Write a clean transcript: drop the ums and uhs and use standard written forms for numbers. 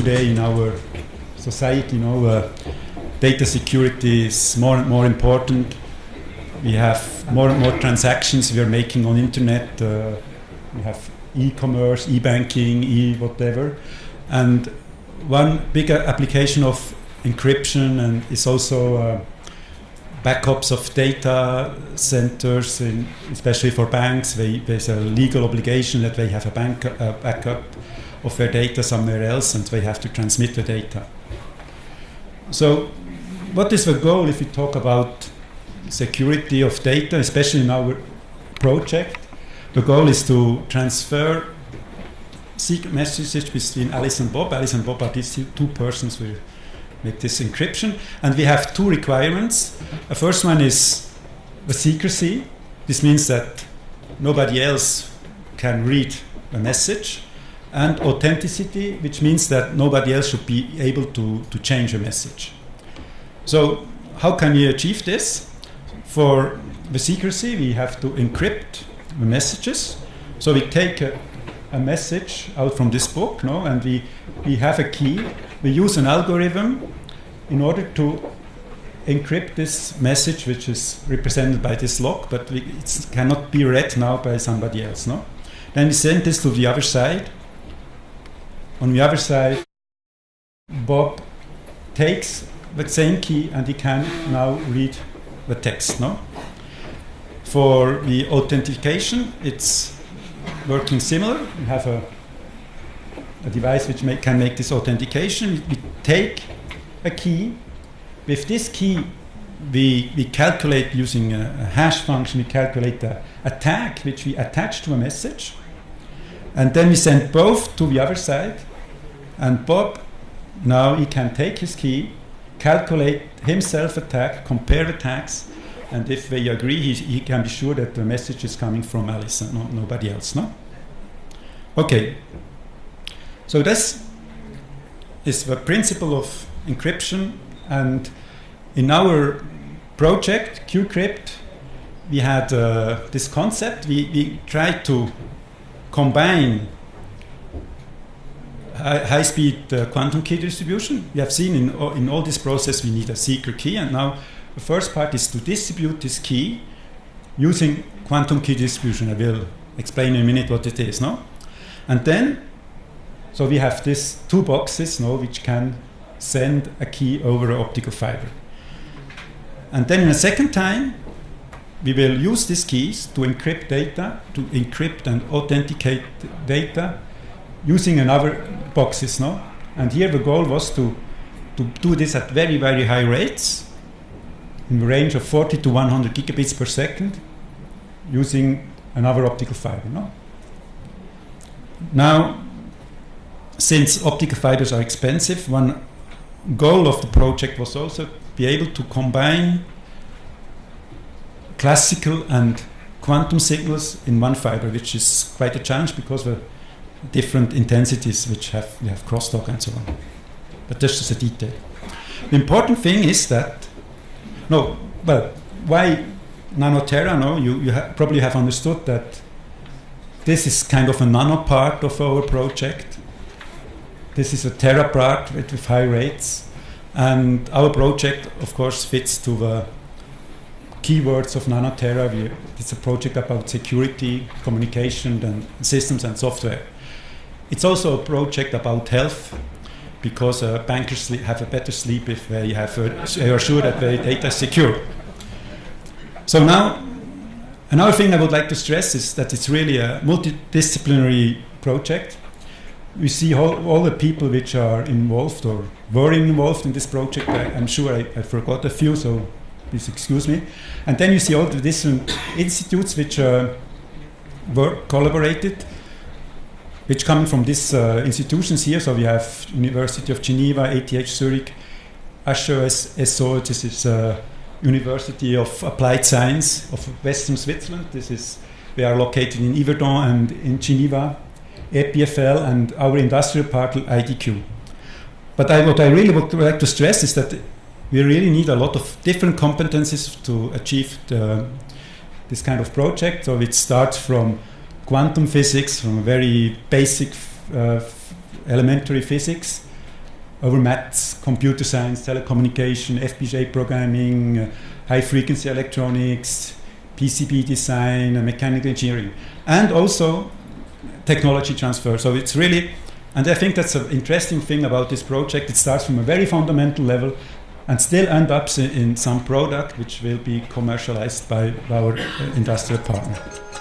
today in our society, data security is more and more important. We have more and more transactions we are making on internet. We have e-commerce, e-banking, e-whatever. And one big application of encryption and is also backups of data centers, especially for banks. There's a legal obligation that they have a backup of their data somewhere else, and they have to transmit the data. So what is the goal if we talk about security of data, especially in our project? The goal is to transfer secret messages between Alice and Bob. Alice and Bob are these two persons who make this encryption. And we have two requirements. The first one is the secrecy. This means that nobody else can read the message. And authenticity, which means that nobody else should be able to change a message. So how can we achieve this? For the secrecy, we have to encrypt the messages. So we take a message out from this book, and we have a key. We use an algorithm in order to encrypt this message, which is represented by this lock, but it cannot be read now by somebody else. Then we send this to the other side. On the other side, Bob takes the same key and he can now read the text. For the authentication, it's working similar. We have a device which can make this authentication. We take a key. With this key, we calculate using a hash function. We calculate a tag which we attach to a message, and then we send both to the other side. And Bob, now he can take his key, calculate himself a tag, compare the tags, and if they agree, he can be sure that the message is coming from Alice and nobody else. Okay. So this is the principle of encryption, and in our project, QCrypt, we had this concept. We tried to combine high-speed quantum key distribution. We have seen in all this process we need a secret key, and now the first part is to distribute this key using quantum key distribution. I will explain in a minute what it is. And then, so we have these two boxes which can send a key over an optical fiber. And then in a second time, we will use these keys to encrypt data, to encrypt and authenticate data using another boxes. And here the goal was to do this at very, very high rates, in the range of 40 to 100 gigabits per second, using another optical fiber. Now, since optical fibers are expensive, one goal of the project was also be able to combine classical and quantum signals in one fiber, which is quite a challenge because of different intensities which we have crosstalk and so on. But that's just a detail. The important thing is that, why Nano-Tera? You probably have understood that this is kind of a nano part of our project. This is a Tera part with high rates. And our project, of course, fits to the keywords of Nano-Tera. It's a project about security, communication, and systems and software. It's also a project about health, because bankers have a better sleep if they are sure that their data is secure. So now, another thing I would like to stress is that it's really a multidisciplinary project. We see all the people which are involved or were involved in this project. I'm sure I forgot a few, so please excuse me. And then you see all the different institutes which were collaborated, which come from these institutions here. So we have University of Geneva, ETH Zurich, HESO, this is University of Applied Science of Western Switzerland. We are located in Yverdon and in Geneva, EPFL, and our industrial partner IDQ. But what I really would like to stress is that we really need a lot of different competencies to achieve this kind of project. So it starts from quantum physics, from very basic elementary physics, over maths, computer science, telecommunication, FPGA programming, high frequency electronics, PCB design, mechanical engineering, and also technology transfer. So it's really, and I think that's an interesting thing about this project. It starts from a very fundamental level and still ends up in some product which will be commercialized by our industrial partner.